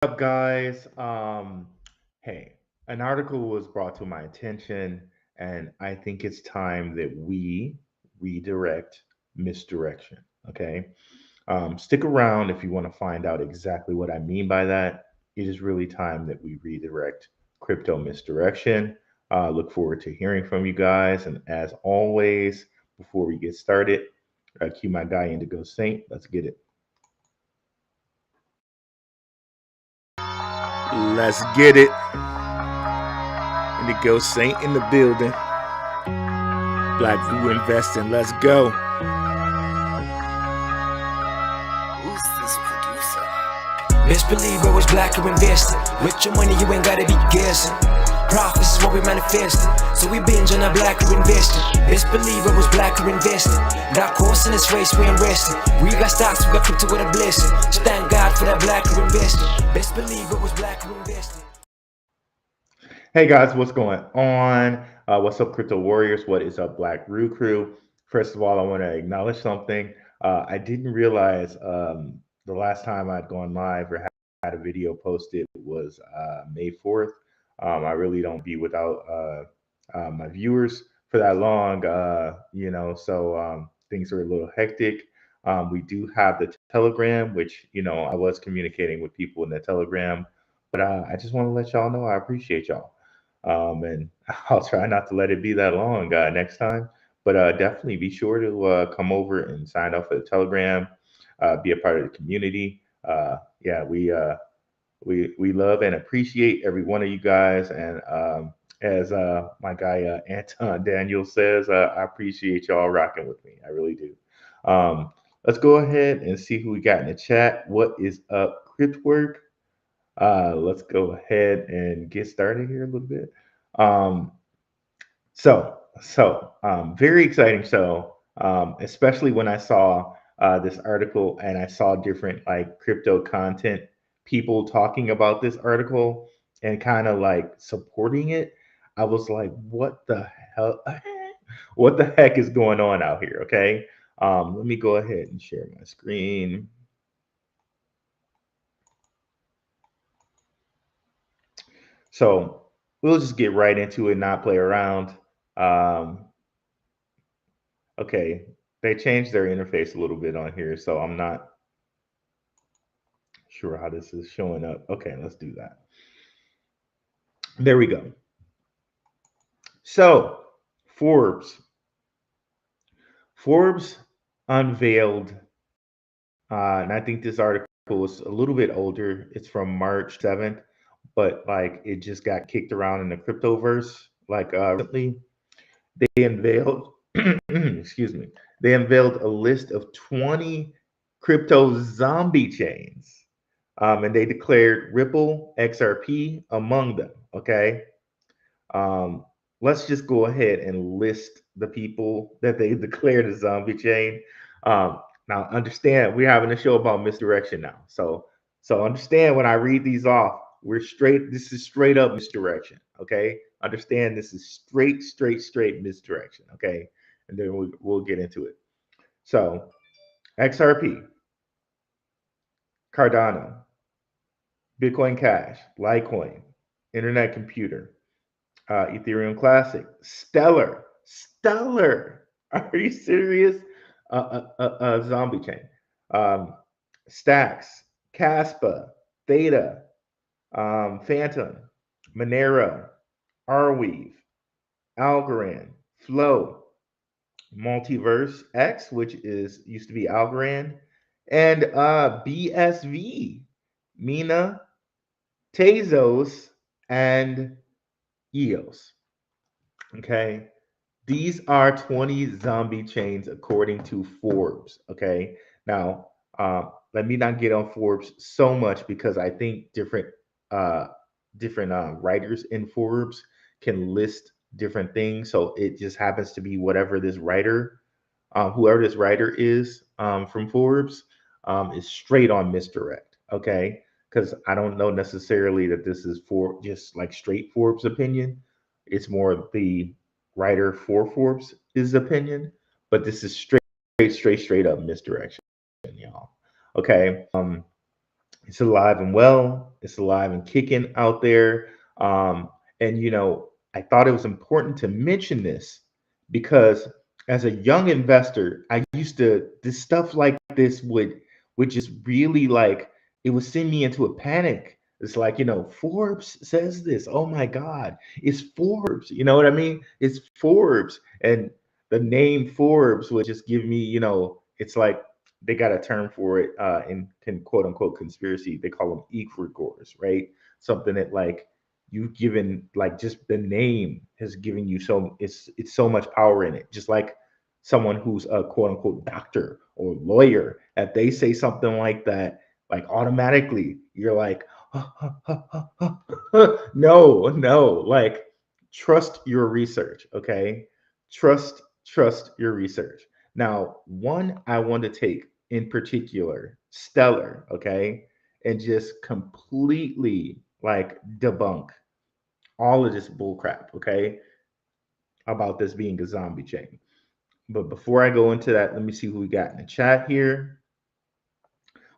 Up, guys? Hey, an article was brought to my attention, and I think it's time that we redirect misdirection. Okay, stick around if you want to find out exactly what I mean by that. It is really time that we redirect crypto misdirection. Look forward to hearing from you guys, and as always, before we get started, cue my guy Indigo Saint. Let's get it. Let's get it. Indigo Saint in the building. Blackrue investing. Let's go. Who's this producer? Best believe I was Blackrue investing. With your money, you ain't gotta be guessing. Profits is what we manifesting. So we binge on our Blackrue investing. Best believe I was Blackrue investing. Got course in this race, we ain't resting. We got stocks, we got crypto with a blessing. So thank God for that Blackrue investing. Best believe I was Blackrue investing. Hey guys, what's going on? What's up, crypto warriors? What is up, Blackrue crew? First of all, I want to acknowledge something. I didn't realize the last time I'd gone live or had a video posted was May 4th. I really don't be without my viewers for that long, so things are a little hectic. We do have the Telegram, which, I was communicating with people in the Telegram, but I just want to let y'all know I appreciate y'all. And I'll try not to let it be that long next time. But definitely be sure to come over and sign up for the Telegram, be a part of the community. Yeah, we love and appreciate every one of you guys. And as my guy Anton Daniels says, I appreciate y'all rocking with me. I really do. Let's go ahead and see who we got in the chat. What is up, Cryptwork? Let's go ahead and get started here a little bit. Um, very exciting show, especially when I saw this article and I saw different like crypto content people talking about this article and kind of like supporting it. I was like, what the hell? What the heck is going on out here? Okay. Let me go ahead and share my screen. So we'll just get right into it, not play around. Um, okay, they changed their interface a little bit on here, so I'm not sure how this is showing up. Okay, let's do that. There we go. So Forbes, Forbes unveiled, and I think this article was a little bit older. It's from March 7th, but like it just got kicked around in the cryptoverse like recently. They unveiled, excuse me, they unveiled a list of 20 crypto zombie chains, and they declared Ripple XRP among them. Okay, um, let's just go ahead and list the people that they declared a zombie chain. Now, understand we're having a show about misdirection now, so understand when I read these off, we're straight. This is straight up misdirection. Okay, understand this is straight misdirection. Okay, and then we'll get into it. So XRP, Cardano, Bitcoin Cash, Litecoin, Internet Computer, Ethereum Classic, Stellar. Are you serious? Zombie chain, um, Stacks, Caspa, Theta, Phantom, Monero, Arweave, Algorand, Flow, Multiverse X, which is used to be Algorand, and BSV, Mina, Tezos, and EOS. Okay. These are 20 zombie chains according to Forbes. Okay. Now, let me not get on Forbes so much because I think uh, different writers in Forbes can list different things. So it just happens to be whatever this writer, whoever this writer is from Forbes, is straight on misdirect. Okay. Because I don't know necessarily that this is for just like straight Forbes opinion. It's more the writer for Forbes' opinion, but this is straight up misdirection, y'all. Okay. It's alive and well. It's alive and kicking out there. And I thought it was important to mention this because as a young investor, I used to this stuff like this would just really like it would send me into a panic. It's like, Forbes says this. Oh my God, it's Forbes. You know what I mean? It's Forbes. And the name Forbes would just give me, it's like they got a term for it in quote unquote conspiracy. They call them egregores, right? Something that like you've given like just the name has given you it's so much power in it. Just like someone who's a quote unquote doctor or lawyer, if they say something like that, like automatically you're like, no, like trust your research, okay? Trust your research. Now, one I want to take in particular, Stellar, okay, and just completely like debunk all of this bullcrap, okay, about this being a zombie chain. But before I go into that, let me see who we got in the chat here.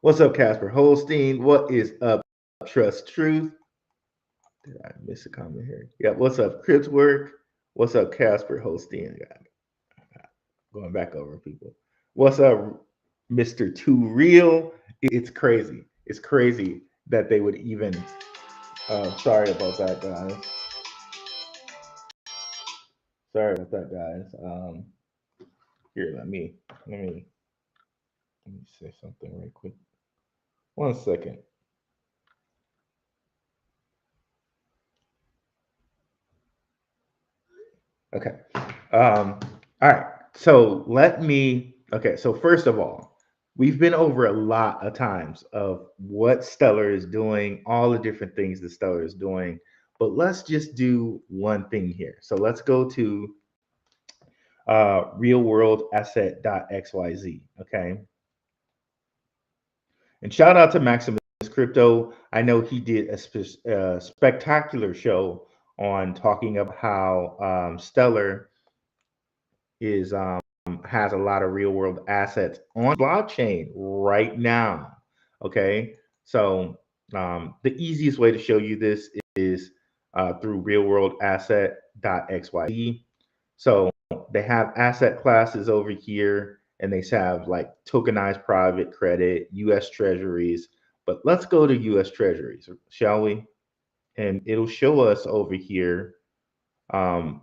What's up, Casper Holstein? What is up, Trust Truth? Did I miss a comment here? Yeah, what's up, Crips Work? What's up, Casper Holstein? Going back over people. What's up, Mr. Too Real? It's crazy. It's crazy that they would even. Sorry about that, guys. Sorry about that, guys. Here, let me say something right quick. 1 second. Okay. All right. So let me. Okay. So first of all, we've been over a lot of times of what Stellar is doing, all the different things that Stellar is doing. But let's just do one thing here. So let's go to realworldasset.xyz. Okay. And shout out to Maximus Crypto. I know he did a spectacular show on talking about how Stellar is has a lot of real world assets on blockchain right now. Okay, so the easiest way to show you this is through realworldasset.xyz. So they have asset classes over here, and they have like tokenized private credit, U.S. Treasuries. But let's go to U.S. Treasuries, shall we? And it'll show us over here um,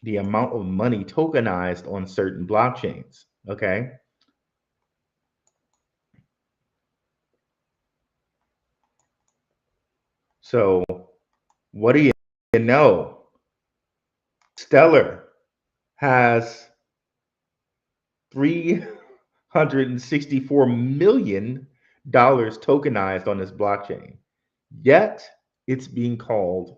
the amount of money tokenized on certain blockchains. Okay. So what do you know? Stellar has $364 million tokenized on this blockchain. Yet it's being called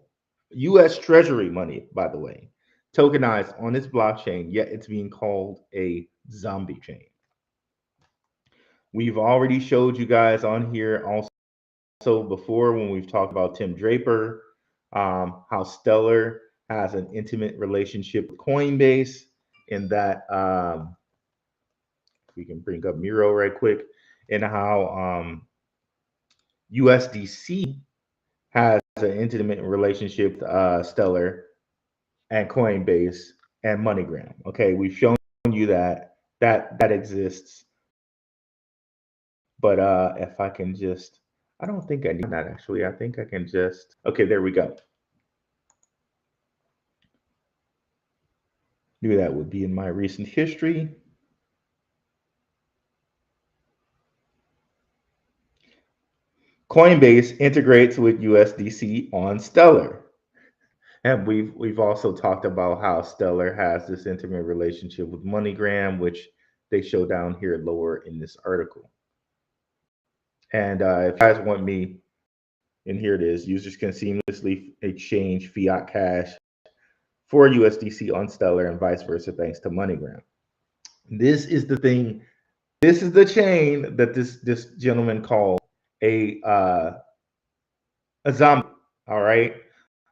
US Treasury money, by the way, tokenized on this blockchain, yet it's being called a zombie chain. We've already showed you guys on here also before when we've talked about Tim Draper, how Stellar has an intimate relationship with Coinbase, and that we can bring up Miro right quick, and how USDC has an intimate relationship with Stellar and Coinbase and MoneyGram. Okay, we've shown you that exists. But if I can just, I don't think I need that actually. I think I can just, okay, there we go. Knew that would be in my recent history. Coinbase integrates with USDC on Stellar. And we've also talked about how Stellar has this intimate relationship with MoneyGram, which they show down here lower in this article. And if you guys want me, and here it is, users can seamlessly exchange fiat cash for USDC on Stellar and vice versa, thanks to MoneyGram. This is the thing. This is the chain that this gentleman called a zombie. All right.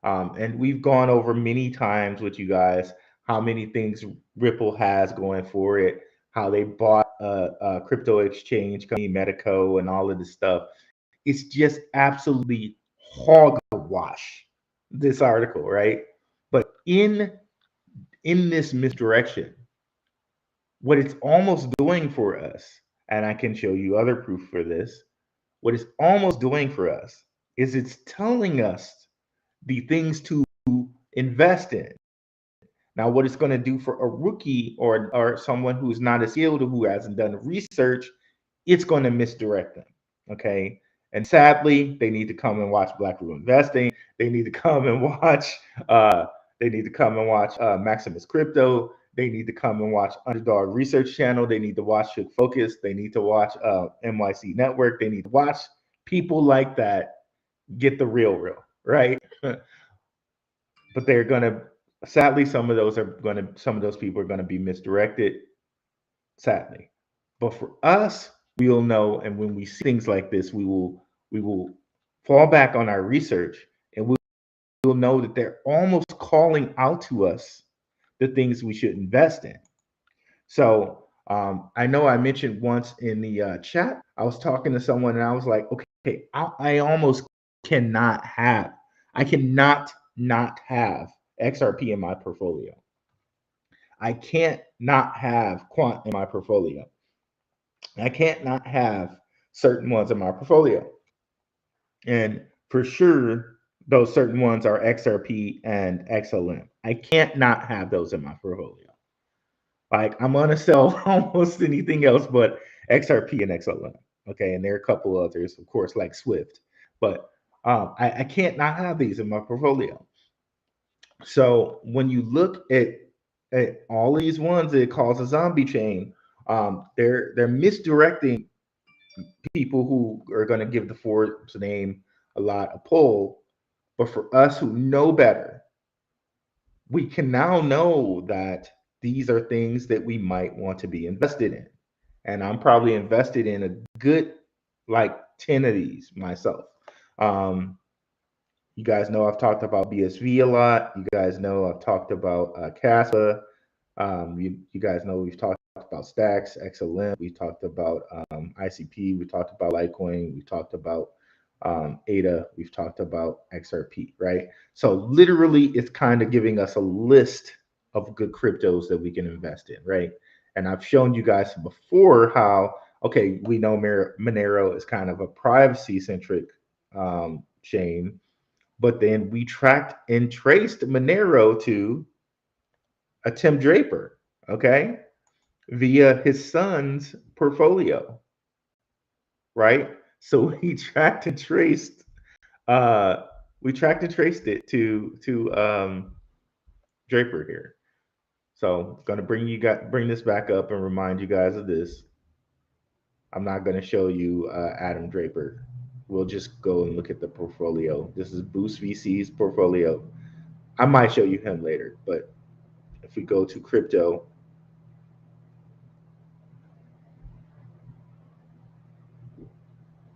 And we've gone over many times with you guys how many things Ripple has going for it, how they bought a crypto exchange company, Medico, and all of this stuff. It's just absolutely hogwash, this article, right? But in this misdirection, what it's almost doing for us, and I can show you other proof for this, what it's almost doing for us is it's telling us the things to invest in. Now, what it's going to do for a rookie or someone who's not as skilled or who hasn't done research, it's going to misdirect them. Okay. And sadly, they need to come and watch Blackrue Investing. They need to come and watch. Uh, they need to come and watch Maximus Crypto. They need to come and watch Underdog Research Channel. They need to watch Shook Focus. They need to watch NYC Network. They need to watch people like that get the real, right? But they're gonna sadly some of those people are gonna be misdirected, sadly. But for us, we'll know, and when we see things like this, we will fall back on our research and we'll know that they're almost calling out to us the things we should invest in. So I know I mentioned once in the chat, I was talking to someone and I was like, okay, I almost cannot have, I cannot not have XRP in my portfolio. I can't not have Quant in my portfolio. I can't not have certain ones in my portfolio. And for sure, those certain ones are XRP and XLM. I can't not have those in my portfolio. Like I'm gonna sell almost anything else but XRP and XLM. Okay, and there are a couple others, of course, like Swift. But I can't not have these in my portfolio. So when you look at all these ones that cause a zombie chain, they're misdirecting people who are going to give the Forbes name a lot of pull. But for us who know better, we can now know that these are things that we might want to be invested in. And I'm probably invested in a good like 10 of these myself. Um, you guys know I've talked about BSV a lot. You guys know I've talked about Casper. You guys know we've talked about Stacks, XLM. We talked about ICP. We talked about Litecoin. We talked about ADA. We've talked about XRP, right? So literally, it's kind of giving us a list of good cryptos that we can invest in, right? And I've shown you guys before how, okay, we know Monero is kind of a privacy-centric chain, but then we tracked and traced Monero to a Tim Draper, okay, via his son's portfolio, right? So uh, we tracked and traced it to Draper here. So going to bring this back up and remind you guys of this. I'm not going to show you Adam Draper. We'll just go and look at the portfolio. This is Boost VC's portfolio. I might show you him later, but if we go to crypto,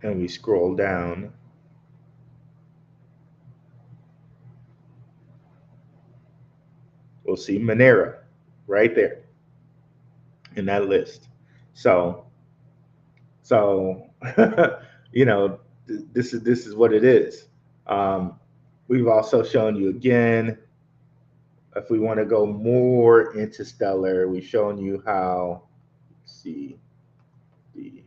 and we scroll down, we'll see Monero right there in that list. So, so you know, this is what it is. Um, we've also shown you again, if we want to go more into Stellar, we've shown you how, let's see, the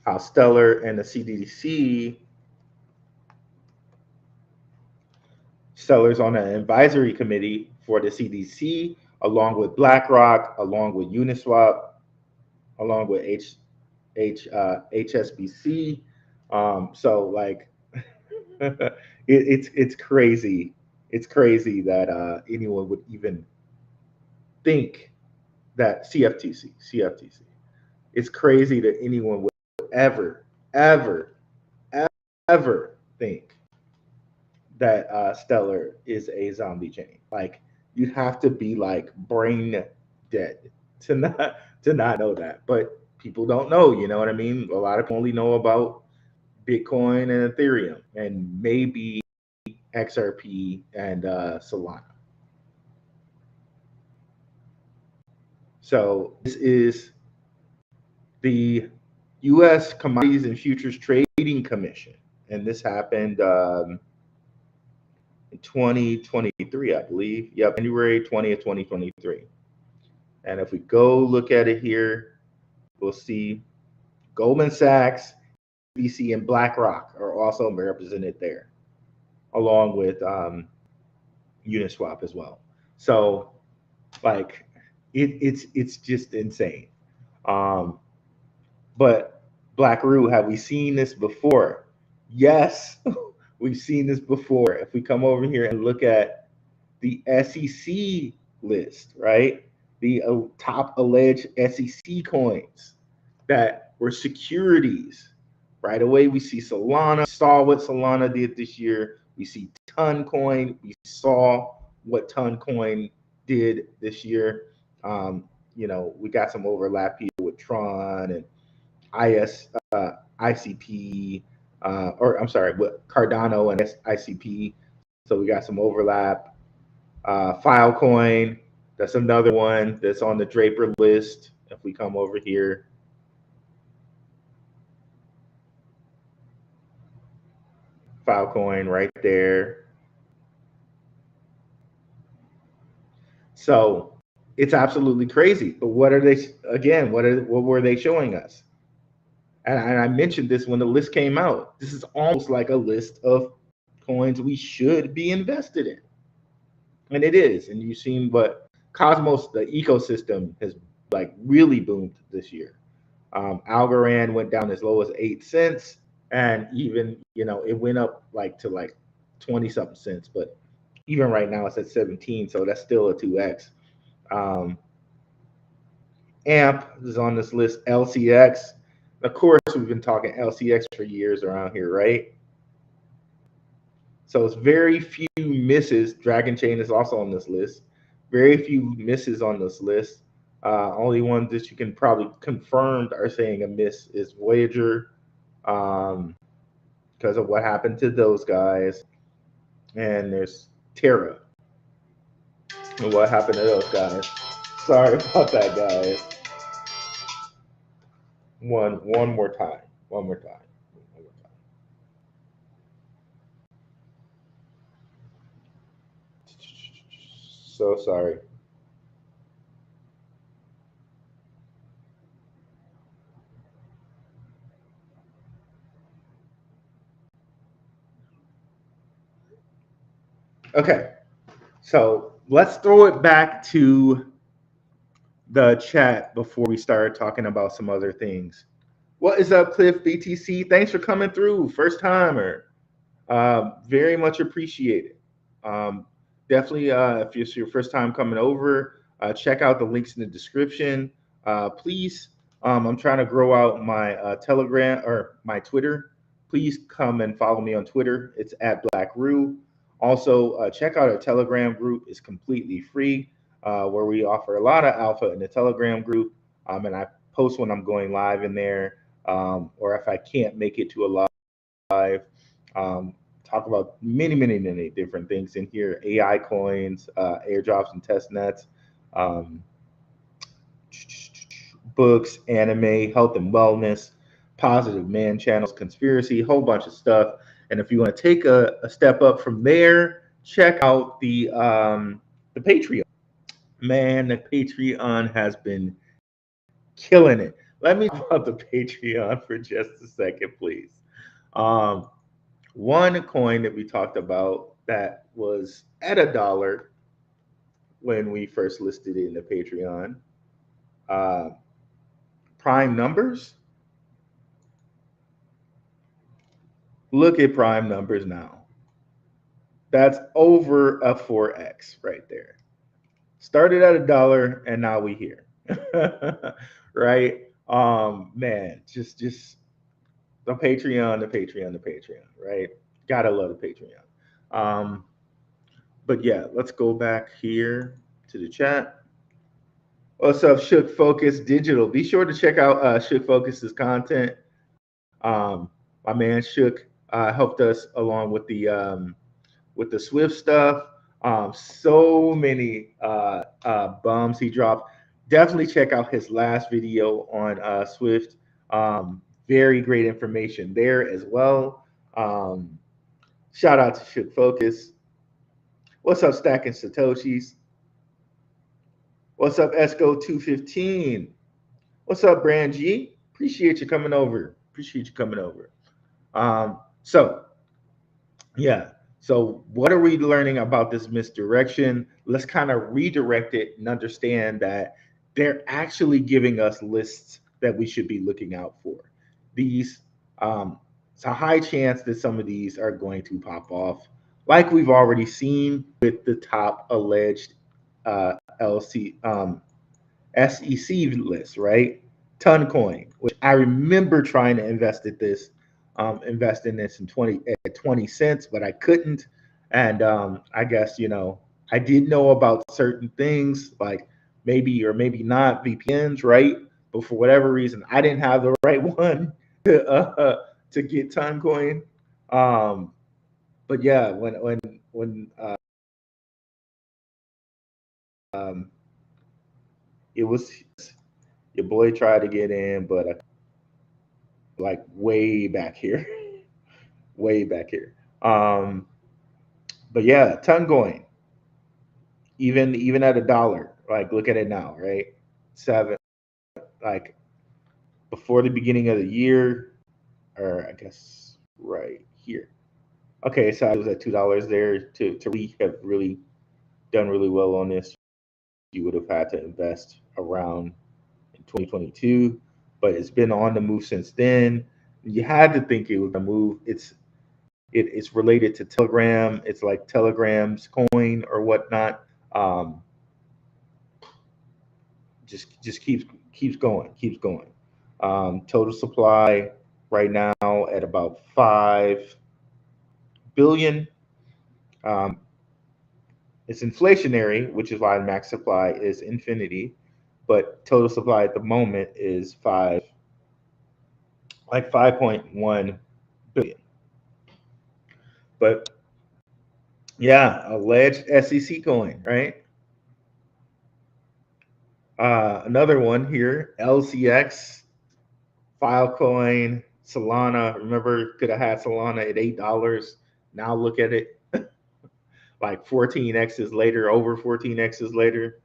how Stellar and the CDC, Stellar's on an advisory committee for the CDC, along with BlackRock, along with Uniswap, along with HSBC. So like, it's crazy. It's crazy that anyone would even think that CFTC. It's crazy that anyone would ever, ever, ever think that Stellar is a zombie chain. Like you have to be like brain dead to not know that. But people don't know, you know what I mean? A lot of people only know about Bitcoin and Ethereum and maybe XRP and Solana. So this is the U.S. Commodities and Futures Trading Commission, and this happened in 2023, I believe. Yep, January 20th, 2023. And if we go look at it here, we'll see Goldman Sachs, BC, and BlackRock are also represented there, along with Uniswap as well. So, like, it's just insane. But Blackrue, have we seen this before? Yes, we've seen this before. If we come over here and look at the SEC list, right? The top alleged SEC coins that were securities. Right away, we see Solana. We saw what Solana did this year. We see Toncoin. We saw what Toncoin did this year. We got some overlap here with Tron and ICP, with Cardano and ICP. So we got some overlap. Filecoin, that's another one that's on the Draper list. If we come over here, Filecoin right there. So it's absolutely crazy. But what are they again? What were they showing us? And I mentioned this when the list came out. This is almost like a list of coins we should be invested in. And it is. And you've seen what Cosmos, the ecosystem, has like really boomed this year. Algorand went down as low as 8 cents, and even it went up to 20 something cents, but even right now it's at 17, so that's still a 2x. AMP is on this list. LCX, of course, we've been talking LCX for years around here, right? So it's very few misses. Dragon Chain is also on this list. Very few misses on this list. Only ones that you can probably confirmed are saying a miss is Voyager, because of what happened to those guys. And there's Terra. And what happened to those guys? Sorry about that, guys. One more time. One more time. So sorry. Okay, so let's throw it back to the chat before we start talking about some other things. What is up, Cliff BTC? Thanks for coming through, first timer. Very much appreciated. Definitely, if it's your first time coming over, check out the links in the description. Please, I'm trying to grow out my Telegram or my Twitter. Please come and follow me on Twitter. It's at Blackrue. Also, check out our Telegram group. It's completely free, where we offer a lot of alpha in the Telegram group. And I post when I'm going live in there, or if I can't make it to a live. Talk about many different things in here: AI coins, airdrops and test nets, books, anime, health and wellness, positive man channels, conspiracy, whole bunch of stuff. And if you want to take a step up from there, check out the Patreon. Man, the Patreon has been killing it. Let me talk about the Patreon for just a second, please. One coin that we talked about that was at $1 when we first listed it in the Patreon. Prime numbers. Look at prime numbers now. That's over a 4x right there. Started at $1 and now we here. Right? Man, just the Patreon, right? Gotta love the Patreon. But yeah, let's go back here to the chat. What's up, Shook Focus Digital? Be sure to check out Shook Focus's content. My man Shook helped us along with the Swift stuff. So many bombs he dropped. definitely check out his last video on Swift. Very great information there as well. Um, Shout out to Shook Focus. What's up, Stacking Satoshis? What's up, Esco215? What's up, Brand G? Appreciate you coming over. Appreciate you coming over. So yeah. So what are we learning about this misdirection? Let's kind of redirect it and understand that they're actually giving us lists that we should be looking out for. These, it's a high chance that some of these are going to pop off, like we've already seen with the top alleged LC SEC list, right? Toncoin, which I remember trying to invest in this in 20 cents, but I couldn't. And I guess I did know about certain things like maybe or maybe not VPNs, right? But for whatever reason, I didn't have the right one to get Toncoin. Um, but yeah, when um, it was your boy tried to get in, but like way back here, way back here. Um, but yeah, ton going, even at $1. Like look at it now, right? Seven, like before the beginning of the year, or I guess right here. Okay, so I was at $2 there to have really done really well on this. You would have had to invest around in 2022, but it's been on the move since then. You had to think it was a move. It's related to Telegram. It's like Telegram's coin or whatnot. Um, just keeps going, keeps going. Total supply right now at about 5 billion. Um, it's inflationary, which is why max supply is infinity, but total supply at the moment is 5.1 billion. But yeah, alleged SEC coin, right? Another one here, LCX, Filecoin, Solana. Remember, could have had Solana at $8. Now look at it, like 14x's later, over 14x's later.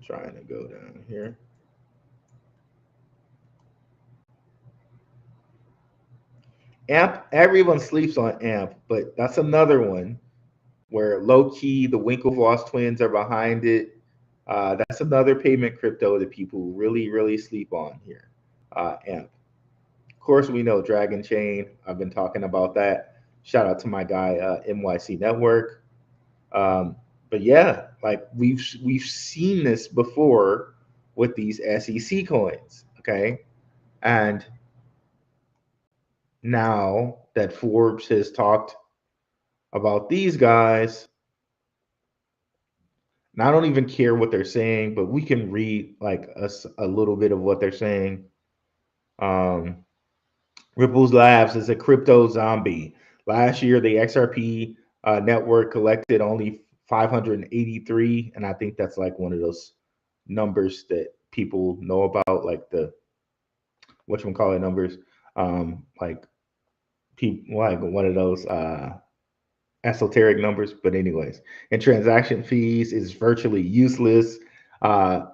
Trying to go down here. AMP, everyone sleeps on AMP, but that's another one where low key the Winklevoss twins are behind it. That's another payment crypto that people really, really sleep on here. AMP. Of course, we know Dragon Chain. I've been talking about that. Shout out to my guy MYC Network. But yeah, like we've seen this before with these SEC coins. Okay, and now that Forbes has talked about these guys, and I don't even care what they're saying, but we can read like a little bit of what they're saying. Um, Ripple's Labs is a crypto zombie. Last year, the XRP network collected only 583, and I think that's like one of those numbers that people know about, like the whatchamacallit numbers, like people like one of those esoteric numbers. But anyways, and transaction fees is virtually useless. Uh,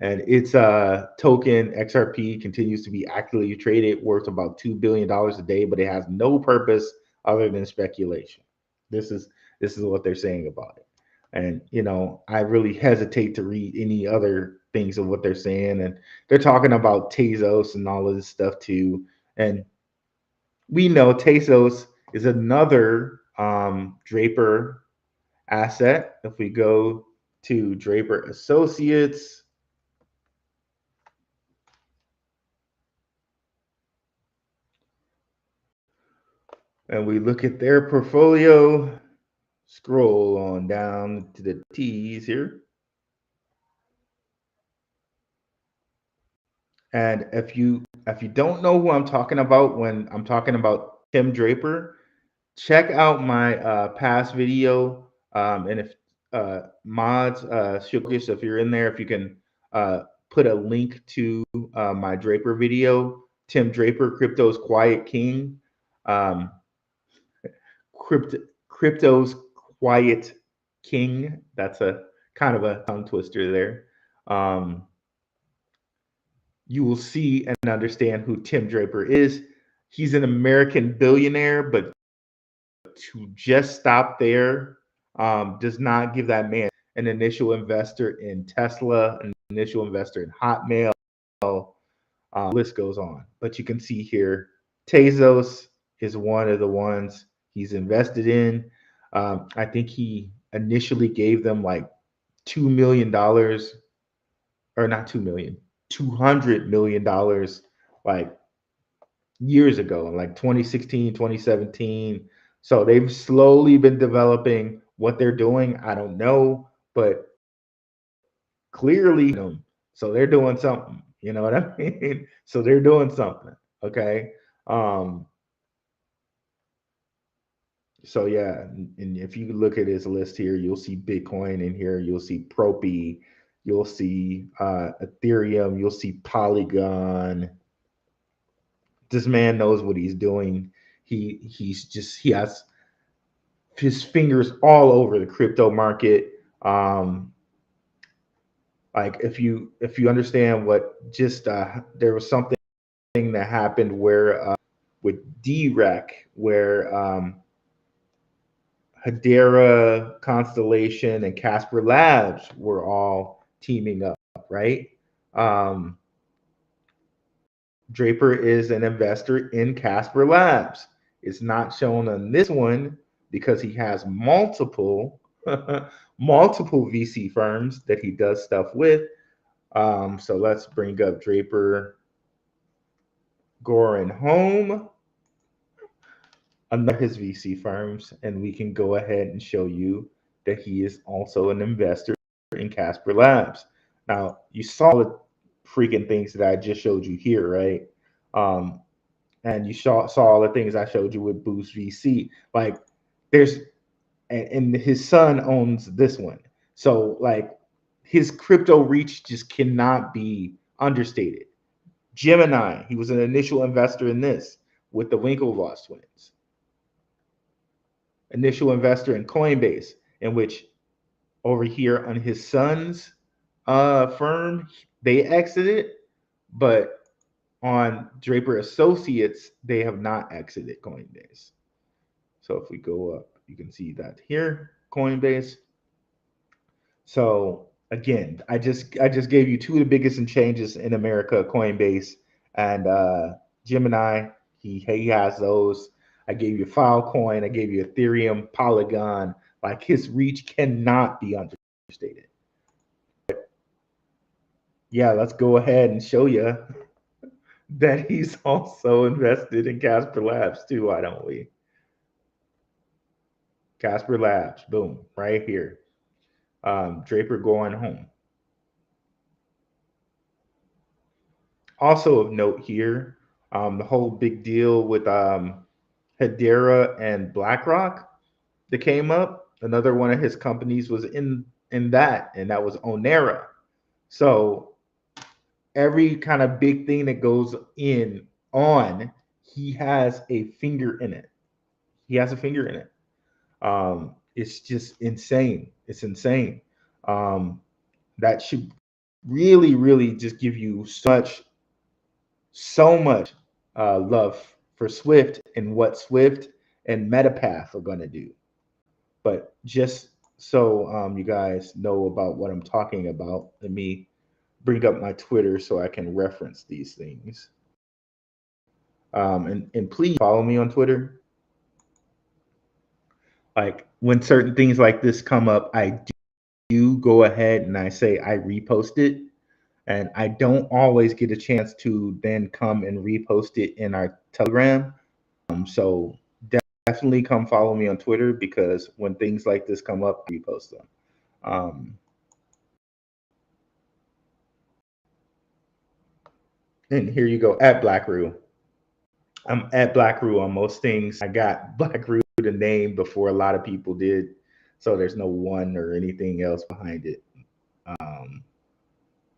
and its token XRP continues to be actively traded, worth about $2 billion a day, but it has no purpose other than speculation. This is what they're saying about it. And I really hesitate to read any other things of what they're saying. And they're talking about Tezos and all of this stuff too. And we know Tezos is another Draper asset. If we go to Draper Associates, and we look at their portfolio, scroll on down to the T's here. And if you don't know who I'm talking about when I'm talking about Tim Draper, check out my past video, and if mods, Sugarfish, if you're in there, if you can put a link to my Draper video, Tim Draper, Crypto's Quiet King, um, Crypto's Quiet King. That's a kind of a tongue twister there. Um, you will see and understand who Tim Draper is. He's an American billionaire, but to just stop there does not give that man an initial investor in Tesla, an initial investor in Hotmail. List goes on. But you can see here, Tezos is one of the ones he's invested in. I think he initially gave them like $2 million, or not 2 million, $200 million, like years ago, in like 2016, 2017. So they've slowly been developing what they're doing. I don't know, but clearly, so they're doing something. You know what I mean? So they're doing something. Okay. Um, so yeah, and if you look at his list here, you'll see Bitcoin in here, you'll see Propy, you'll see Ethereum, you'll see Polygon. This man knows what he's doing. He has his fingers all over the crypto market. Like if you understand what just there was something that happened where with DREC, where Herera, Constellation, and Casper Labs were all teaming up, right? Um, Draper is an investor in Casper Labs. It's not shown on this one because he has multiple multiple VC firms that he does stuff with. So let's bring up Draper Gorin Home, another his VC firms, and we can go ahead and show you that he is also an investor in Casper Labs. Now, you saw the freaking things that I just showed you here, right? Um, and you saw all the things I showed you with Boost VC. Like, there's, and his son owns this one. So, like, his crypto reach just cannot be understated. Gemini, he was an initial investor in this with the Winklevoss twins. Initial investor in Coinbase, in which over here on his son's firm, they exited, but on Draper Associates, they have not exited Coinbase. So if we go up, you can see that here, Coinbase. So again, I just gave you two of the biggest changes in America, Coinbase and Gemini. He has those. I gave you Filecoin. I gave you Ethereum, Polygon. Like, his reach cannot be understated. Yeah, let's go ahead and show you that he's also invested in Casper Labs too. Why don't we? Casper Labs, boom, right here. Draper going home. Also of note here, the whole big deal with Herera and BlackRock that came up. Another one of his companies was in that, and that was Onera. So every kind of big thing that goes on, he has a finger in it. He has a finger in it. It's just insane. It's insane. Um, that should really, really just give you so much love for Swift and what Swift and MetaPath are going to do. But just so you guys know about what I'm talking about, let me bring up my Twitter so I can reference these things. And please follow me on Twitter. Like, when certain things like this come up, I do go ahead and I say I repost it. And I don't always get a chance to then come and repost it in our Telegram. So definitely come follow me on Twitter, because when things like this come up, I repost them. And here you go, at Blackrue. I'm at Blackrue on most things. I got Blackrue put a name before a lot of people did, so there's no one or anything else behind it. Um,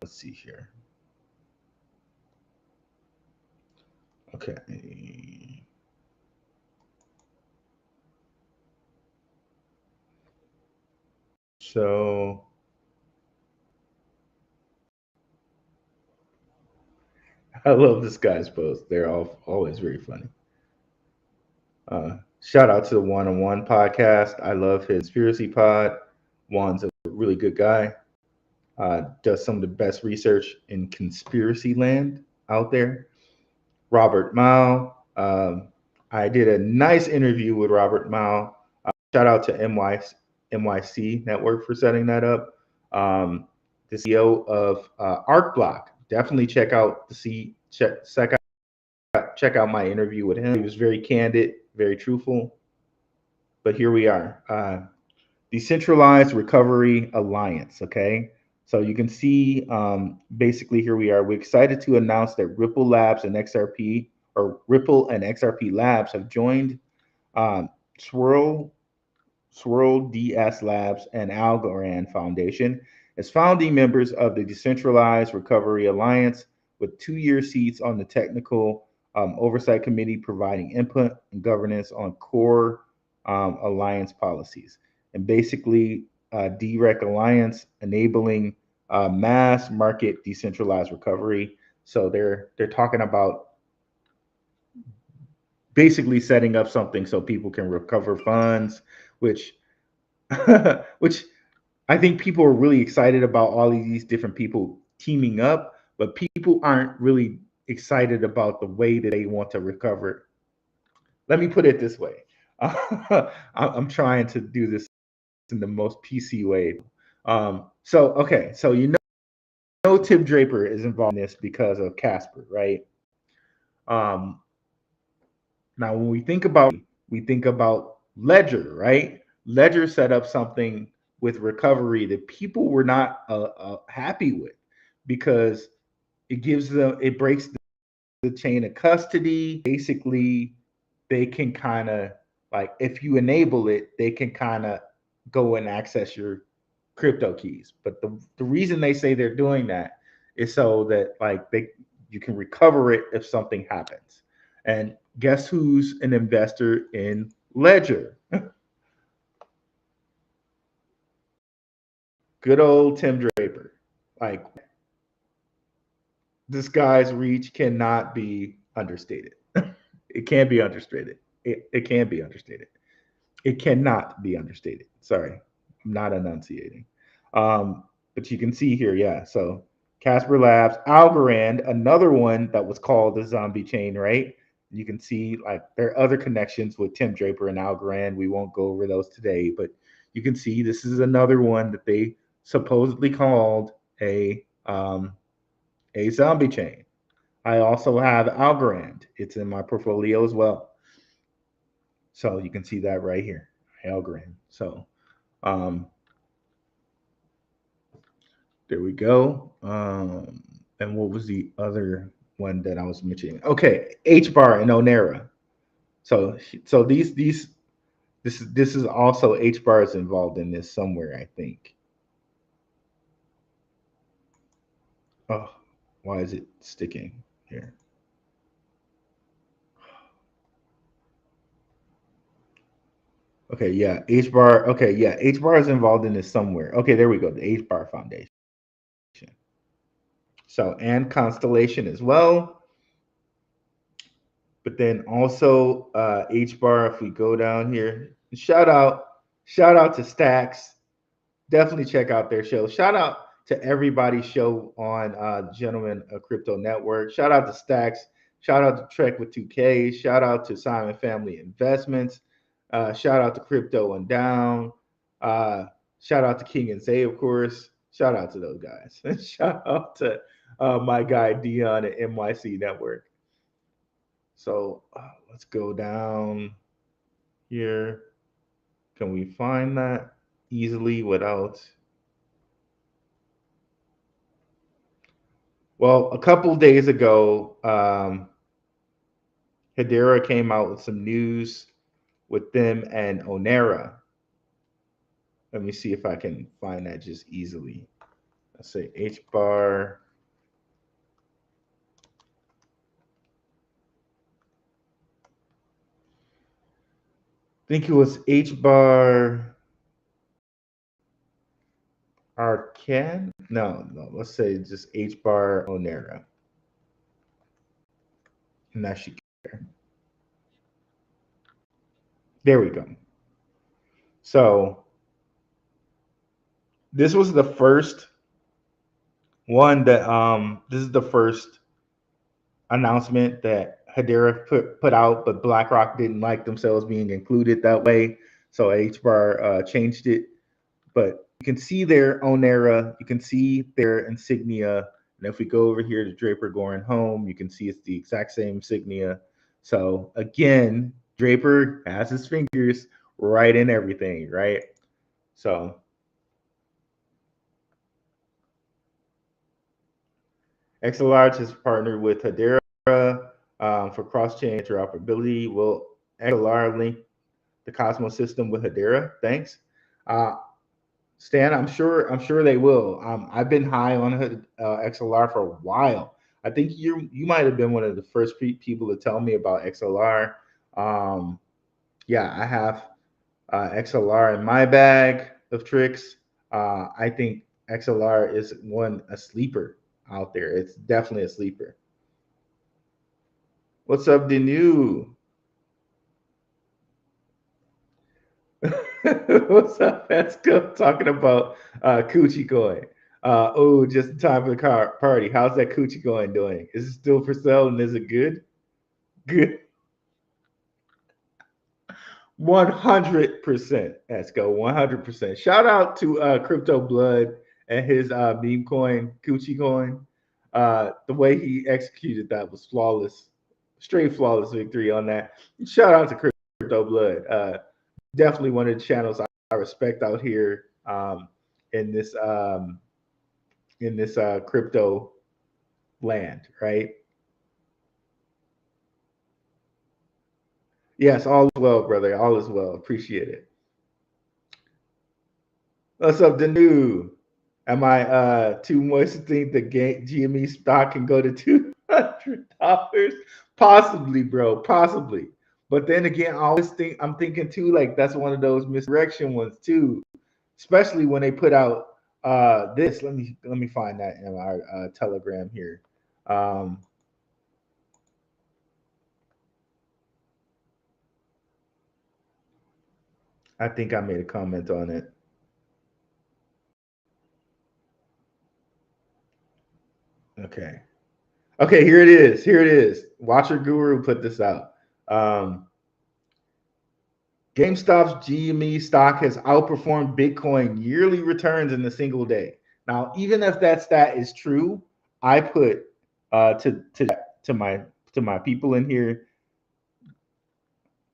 let's see here. Okay. So I love this guy's posts. They're all always very funny. Shout out to the One on One podcast. I love his conspiracy pod. Juan's a really good guy. Does some of the best research in conspiracy land out there. Robert Mao. I did a nice interview with Robert Mao. Shout out to MYC Network for setting that up. The CEO of ArcBlock. Definitely check out my interview with him. He was very candid, very truthful. But here we are. Decentralized Recovery Alliance. Okay. So you can see basically here we are. We're excited to announce that Ripple Labs and XRP, or Ripple and XRP Labs, have joined um, Swirl DS Labs and Algorand Foundation as founding members of the Decentralized Recovery Alliance, with 2-year seats on the Technical Oversight Committee, providing input and governance on core alliance policies. And basically, DREC Alliance enabling mass market decentralized recovery. So they're talking about basically setting up something so people can recover funds, which which I think people are really excited about all of these different people teaming up, but people aren't really excited about the way that they want to recover. Let me put it this way. I'm trying to do this in the most PC way. So Tim Draper is involved in this because of Casper, right? Um, Now, when we think about Ledger, right? Ledger set up something with recovery that people were not happy with, because it breaks the chain of custody. Basically, they can kind of, like, if you enable it, they can kind of go and access your crypto keys. But the reason they say they're doing that is so that, like, you can recover it if something happens. And guess who's an investor in Ledger? Good old Tim Draper. Like, this guy's reach cannot be understated. It can't be understated. It can be understated. It cannot be understated. Sorry, I'm not enunciating. But you can see here, yeah. So Casper Labs, Algorand, another one that was called the zombie chain, right? You can see, like, there are other connections with Tim Draper and Algorand. We won't go over those today, but you can see this is another one that they supposedly called a zombie chain. I also have Algorand. It's in my portfolio as well. So you can see that right here, Algorand. So um, there we go. And what was the other one that I was mentioning? Okay, HBAR and Onera. So this is also HBAR is involved in this somewhere, I think. Oh, why is it sticking here? Okay, yeah, HBAR. Okay, yeah, HBAR is involved in this somewhere. Okay, there we go. The HBAR Foundation. So, and Constellation as well. But then also HBAR, if we go down here, shout out to Stacks. Definitely check out their show. Shout out to everybody's show on Gentlemen of Crypto Network. Shout out to Stacks. Shout out to Trek with 2K. Shout out to Simon Family Investments. Shout out to Crypto and Down. Uh, Shout out to King and Zay, of course. Shout out to those guys. Shout out to my guy Dion at NYC Network. So let's go down here. Can we find that easily without? Well, a couple days ago, Herera came out with some news with them and Onera. Let me see if I can find that just easily. Let's say H bar. I think it was H bar Arcan. No, let's say just H bar Onera. And that should care. There we go. So this was the first one that this is the first announcement that Herera put out, but BlackRock didn't like themselves being included that way, so HBAR changed it. But you can see their Onera, you can see their insignia, and if we go over here to Draper going home, you can see it's the exact same insignia. So again, Draper has his fingers right in everything, right? So XLR has partnered with Herera for cross-chain interoperability. Will XLR link the Cosmos system with Herera? Thanks, Stan. I'm sure they will. I've been high on XLR for a while. I think you might have been one of the first people to tell me about XLR. Yeah, I have XLR in my bag of tricks. I think XLR is a sleeper out there. It's definitely a sleeper. What's up, Denu? What's up, Fesco? Talking about Coochie Coin. Oh, just in time for the party. How's that Coochie Coin doing? Is it still for sale and is it good? Good. 100%. Let's go. 100%. Shout out to Crypto Blood and his meme coin, Coochie Coin. The way he executed that was flawless. Straight flawless victory on that. Shout out to Crypto Blood. Definitely one of the channels I respect out here in this crypto land, right? Yes, all is well, brother. All is well. Appreciate it. What's up, Danu? Am I too moist to think the GME stock can go to $200? Possibly, bro. Possibly. But then again, I'm thinking too, like that's one of those misdirection ones too. Especially when they put out this. Let me find that in our Telegram here. I think I made a comment on it. Okay. Okay, here it is. Here it is. Watcher Guru put this out. GameStop's GME stock has outperformed Bitcoin yearly returns in a single day. Now, even if that stat is true, I put to my people in here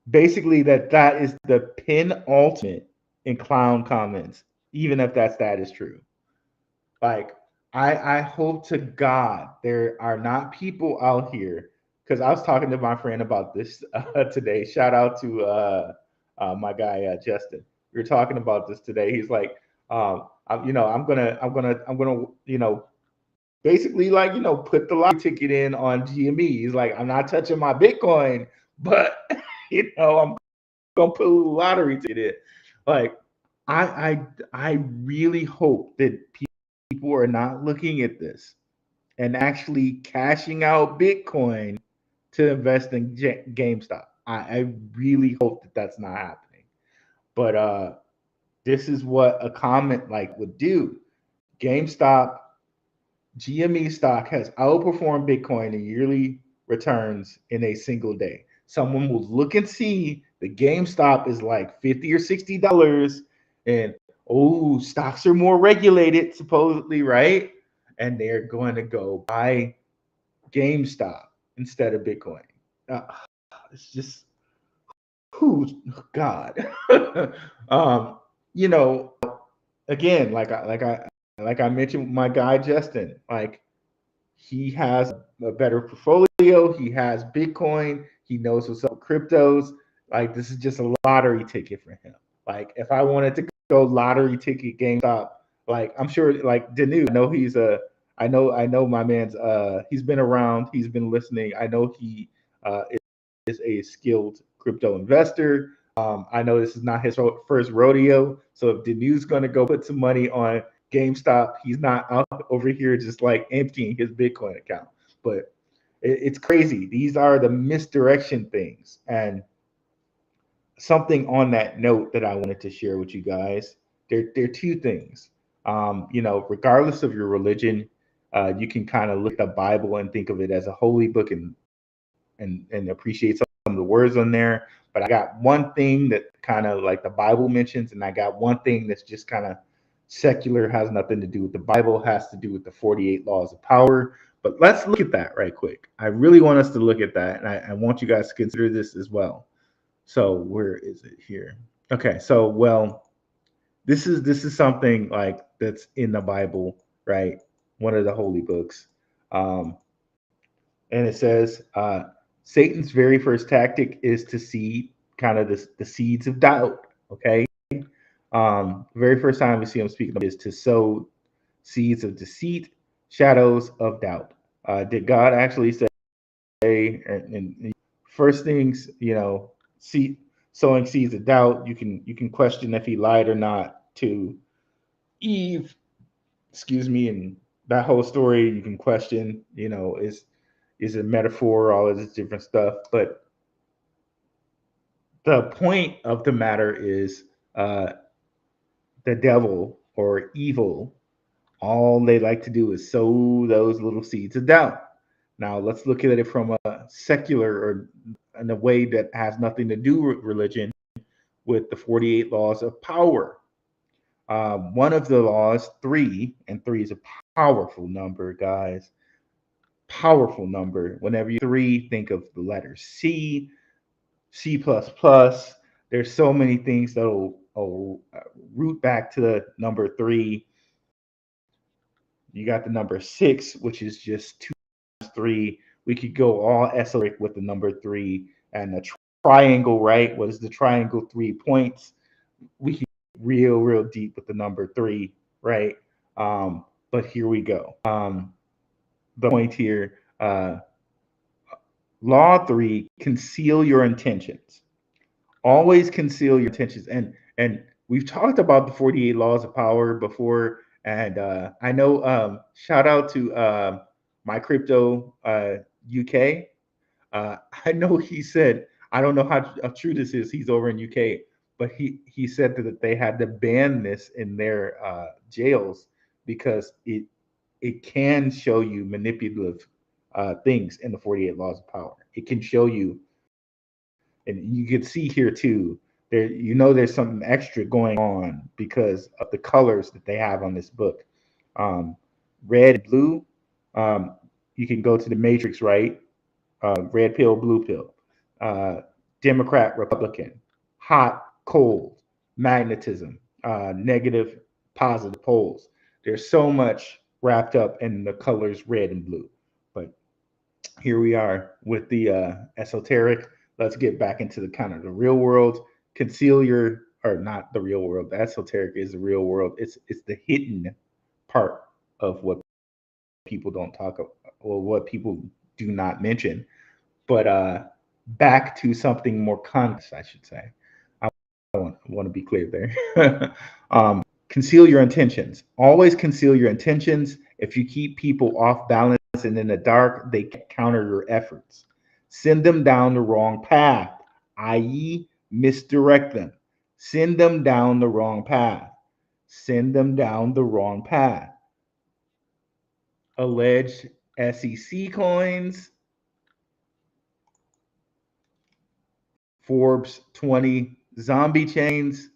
basically that is the penultimate in clown comments, even if that stat is true. Like, I hope to God there are not people out here, because I was talking to my friend about this today. Shout out to my guy Justin. We were talking about this today. He's like, I'm gonna, basically like, put the lottery ticket in on GME. He's like, I'm not touching my Bitcoin, but I'm gonna put a little lottery ticket in. Like, I really hope that people are not looking at this and actually cashing out Bitcoin to invest in GameStop. I really hope that that's not happening. But this is what a comment like would do. GameStop GME stock has outperformed Bitcoin in yearly returns in a single day. Someone will look and see the GameStop is like $50 or $60, and stocks are more regulated, supposedly, right? And they're going to go buy GameStop instead of Bitcoin. It's just, God. You know, again, like I mentioned, my guy Justin, like he has a better portfolio. He has Bitcoin. He knows what's up with cryptos. Like this is just a lottery ticket for him. Like if I wanted to go lottery ticket GameStop, like I'm sure like Danu, I know my man's he's been around, he's been listening. I know he is a skilled crypto investor. I know this is not his first rodeo. So if Danu's gonna go put some money on GameStop, he's not out over here just like emptying his Bitcoin account. But it's crazy. These are the misdirection things. And something on that note that I wanted to share with you guys. There are two things. Regardless of your religion, you can kind of look at the Bible and think of it as a holy book and appreciate some of the words on there. But I got one thing that kind of like the Bible mentions, and I got one thing that's just kind of secular, has nothing to do with the Bible, has to do with the 48 laws of power. But let's look at that right quick. I really want us to look at that, and I want you guys to consider this as well. So where is it here? Okay, so well, this is something like that's in the Bible, right? One of the holy books. Um, and it says Satan's very first tactic is to seed kind of the seeds of doubt. Okay, very first time we see him speaking is to sow seeds of deceit, shadows of doubt. Did God actually say? And first things, sowing seeds of doubt. You can question if he lied or not to Eve. Excuse me, and that whole story you can question. Is a metaphor, all of this different stuff. But the point of the matter is uh, the devil or evil, all they like to do is sow those little seeds of doubt. Now, let's look at it from a secular or in a way that has nothing to do with religion, with the 48 laws of power. One of the laws, three, and three is a powerful number, guys. Powerful number. Whenever you three, think of the letter C, C plus plus. There's so many things that'll root back to the number three. You got the number six, which is just two times three. We could go all esoteric with the number three and the triangle, right? What is the triangle? 3 points. We can get real deep with the number three, right? But here we go. The point here, law three, conceal your intentions. Always conceal your intentions. And we've talked about the 48 laws of power before. And I know, shout out to my crypto UK. I know he said, I don't know how true this is. He's over in UK, but he said that they had to ban this in their jails because it can show you manipulative things in the 48 laws of power. It can show you, and you can see here too. There's something extra going on because of the colors that they have on this book. Red, blue. You can go to the matrix, right? Red pill, blue pill, Democrat, Republican, hot, cold, magnetism, negative, positive poles. There's so much wrapped up in the colors red and blue. But here we are with the esoteric. Let's get back into the kind of the real world. Conceal your, or not the real world. The esoteric is the real world. It's the hidden part of what people don't talk about, or what people do not mention. But back to something more conscious, I should say. I want to be clear there. Conceal your intentions. Always conceal your intentions. If you keep people off balance and in the dark, they counter your efforts. Send them down the wrong path, i.e., misdirect them. Send them down the wrong path. Send them down the wrong path. Alleged SEC coins, Forbes 20 zombie chains,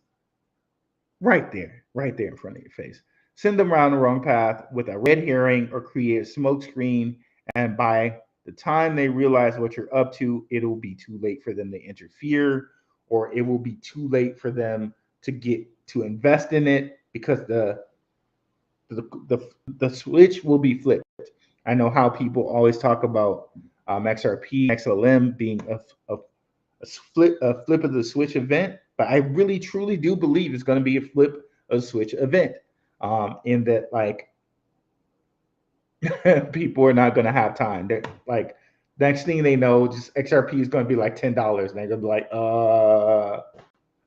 right there in front of your face. Send them around the wrong path with a red herring or create a smoke screen. And by the time they realize what you're up to, it'll be too late for them to interfere, or it will be too late for them to get to invest in it because the switch will be flipped. I know how people always talk about XRP, XLM being a flip of the switch event, but I really truly do believe it's going to be a flip of the switch event. In that, like, people are not going to have time. They're like, next thing they know, just XRP is going to be like $10, and they're going to be like,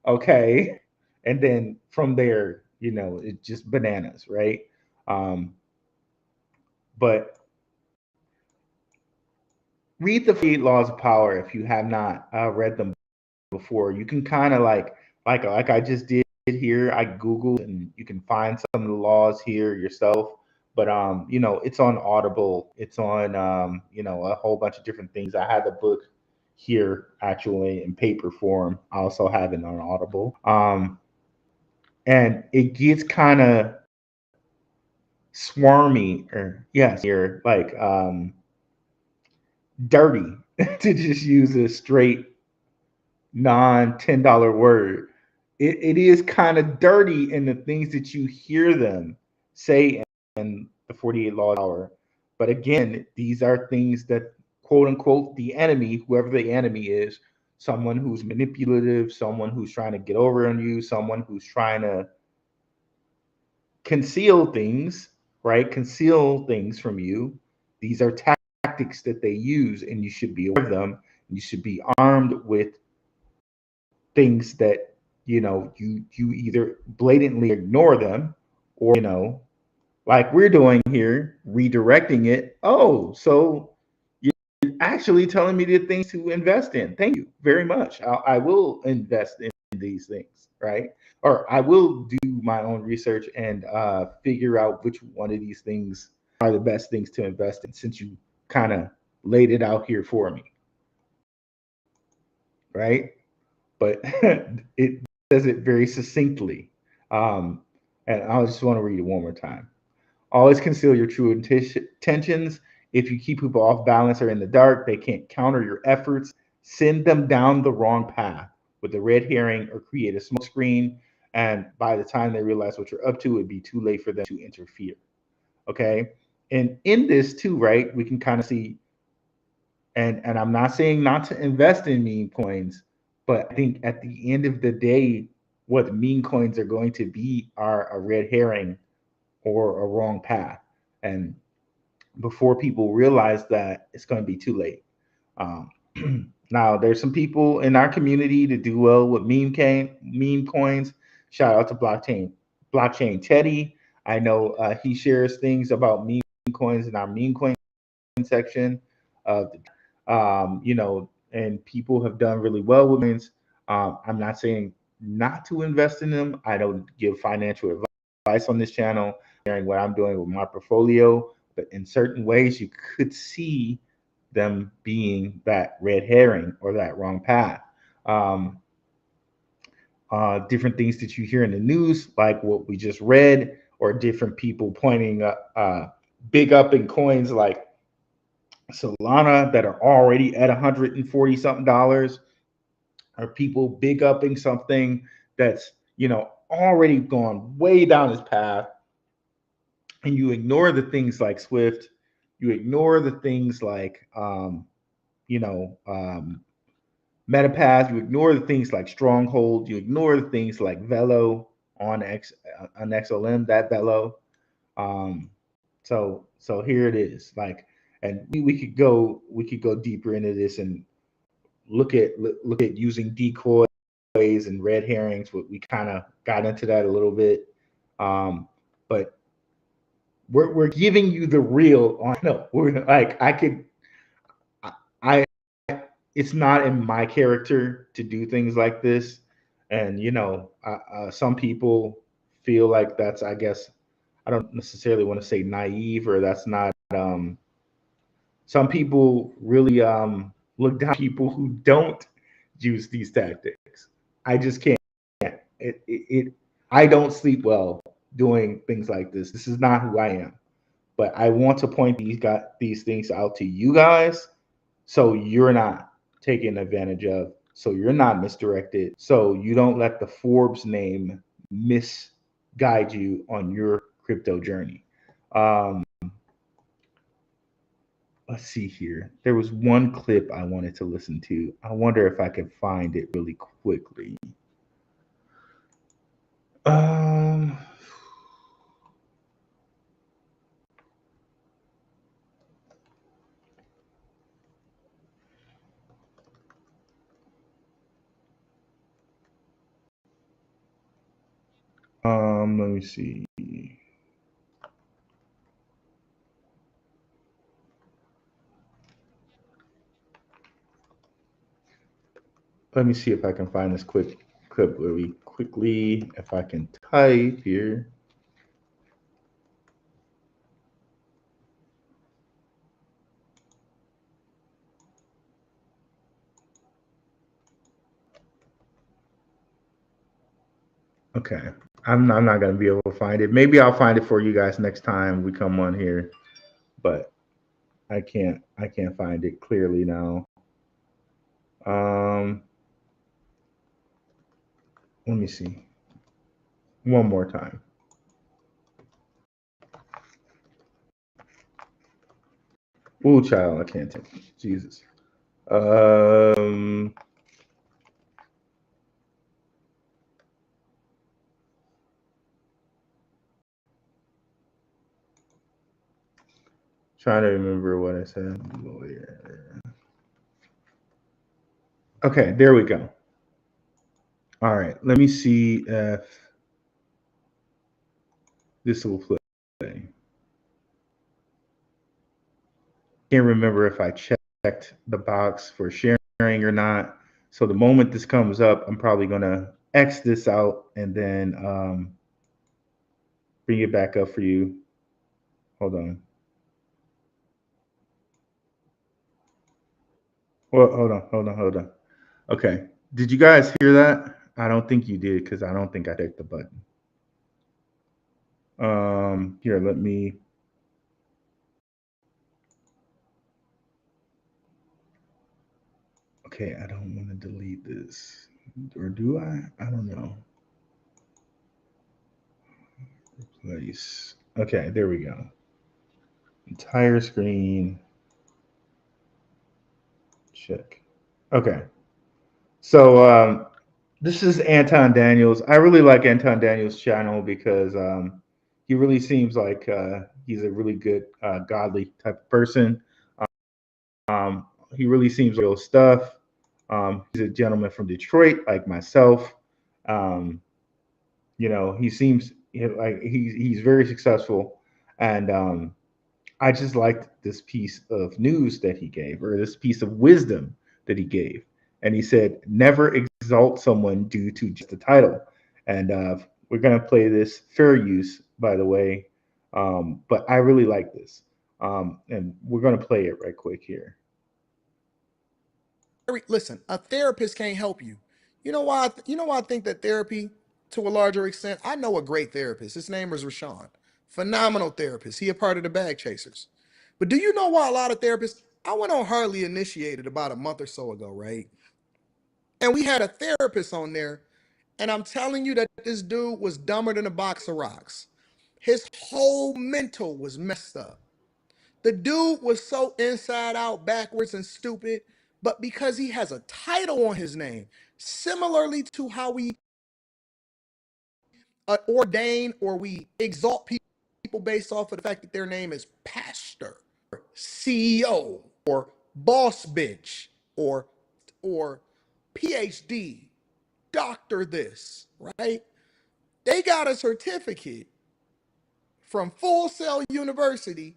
okay. And then from there, it's just bananas, right? But read the 48 Laws of Power if you have not read them before. You can kind of like I just did here. I Googled, and you can find some of the laws here yourself. But it's on Audible. It's on a whole bunch of different things. I have the book here actually in paper form. I also have it on Audible. And it gets kind of swarmy, or yes, here, like dirty to just use a straight non $10 word. It is kind of dirty in the things that you hear them say in the 48 Laws Hour. But again, these are things that, quote unquote, the enemy, whoever the enemy is, someone who's manipulative, someone who's trying to get over on you, someone who's trying to conceal things, right? Conceal things from you. These are tactics that they use, and you should be aware of them. You should be armed with things that you either blatantly ignore them, or like we're doing here, redirecting it. Oh, so you're actually telling me the things to invest in. Thank you very much. I will invest in these things, right? Or I will do my own research and figure out which one of these things are the best things to invest in, since you kind of laid it out here for me, right? But it says it very succinctly. Um, and I just want to read it one more time. Always conceal your true intentions. If you keep people off balance or in the dark, they can't counter your efforts. Send them down the wrong path with a red herring, or create a smoke screen. And by the time they realize what you're up to, it'd be too late for them to interfere. Okay. And in this too, right, we can kind of see, and I'm not saying not to invest in meme coins, but I think at the end of the day, what meme coins are going to be are a red herring or a wrong path. And before people realize that, it's going to be too late. Um, now, there's some people in our community that do well with meme coins. Shout out to blockchain Teddy. I know he shares things about meme coins in our meme coin section of and people have done really well with coins. I'm not saying not to invest in them. I don't give financial advice on this channel, sharing what I'm doing with my portfolio, but in certain ways, you could see them being that red herring or that wrong path. Um, Different things that you hear in the news, like what we just read, or different people pointing big up in coins like Solana that are already at 140 something dollars, or people big upping something that's already gone way down this path, and you ignore the things like Swift, you ignore the things like you know um, MetaPath, you ignore the things like Stronghold, you ignore the things like Velo on XLM, that Velo. Um, so here it is, like, and we could go deeper into this and look at using decoys and red herrings. We kind of got into that a little bit, but we're giving you the real. No, we're like I it's not in my character to do things like this, and some people feel like that's, I guess, I don't necessarily want to say naive, or that's not. Some people really look down on people who don't use these tactics. I just can't. I don't sleep well doing things like this. This is not who I am. But I want to point these things out to you guys, so you're not taken advantage of, so you're not misdirected, so you don't let the Forbes name misguide you on your crypto journey. Um, let's see here. There was one clip I wanted to listen to. I wonder if I can find it really quickly. Um, let me see. Let me see if I can find this quick clip really quickly. If I can type here. Okay. I'm not gonna be able to find it. Maybe I'll find it for you guys next time we come on here. But I can't find it clearly now. Um let me see. One more time. Ooh, child, I can't take it. Jesus. Um Trying to remember what I said. Lawyer. Okay, there we go. All right, let me see if this will play. Can't remember if I checked the box for sharing or not. So the moment this comes up, I'm probably gonna X this out and then bring it back up for you. Hold on. Well, hold on. Okay. Did you guys hear that? I don't think you did because I don't think I hit the button. Here, let me. Okay, I don't want to delete this, or do I? I don't know. Replace. Okay, there we go. Entire screen. Check. Okay. So this is Anton Daniels. I really like Anton Daniels' channel because he really seems like he's a really good, godly type of person. He really seems real stuff. He's a gentleman from Detroit, like myself. Um, he seems like he's very successful, and I just liked this piece of news that he gave, or this piece of wisdom that he gave. And he said, never exalt someone due to just a title. And we're going to play this fair use, by the way. But I really like this. And we're going to play it right quick here. Listen, a therapist can't help you. You know why? You know why I think that therapy, to a larger extent, I know a great therapist. His name is Rashawn. Phenomenal therapist. He a part of the Bag Chasers. But do you know why a lot of therapists? I went on Hardly Initiated about a month or so ago, right? And we had a therapist on there, and I'm telling you that this dude was dumber than a box of rocks. His whole mental was messed up. The dude was so inside out, backwards, and stupid, but because he has a title on his name, similarly to how we ordain or we exalt people based off of the fact that their name is pastor, or CEO, or boss bitch, or PhD, doctor this, right? They got a certificate from Full Sail University.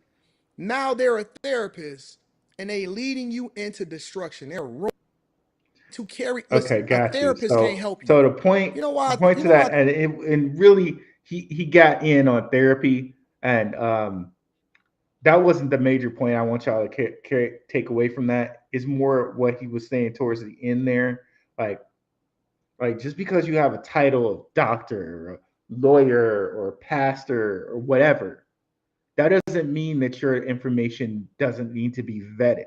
Now they're a therapist and they leading you into destruction. They're to carry. Listen, Okay, a got you. therapist can't So, help you. so the point, You know the why? point You to know why? that, and really, he got in on therapy, and that wasn't the major point I want y'all to take away from that. Is more what he was saying towards the end there. Like, like just because you have a title of doctor or lawyer or pastor or whatever, that doesn't mean that your information doesn't need to be vetted.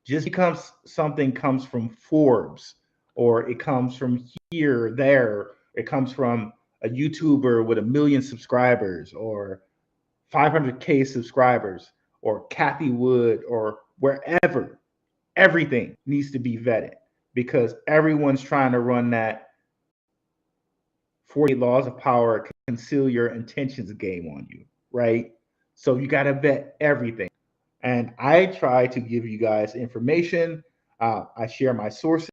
Just because something comes from Forbes or it comes from here or there, it comes from a YouTuber with 1 million subscribers or 500K subscribers. or Kathy Wood or wherever, everything needs to be vetted because everyone's trying to run that 48 laws of power, conceal your intentions game on you, right? So you got to vet everything. And I try to give you guys information. I share my sources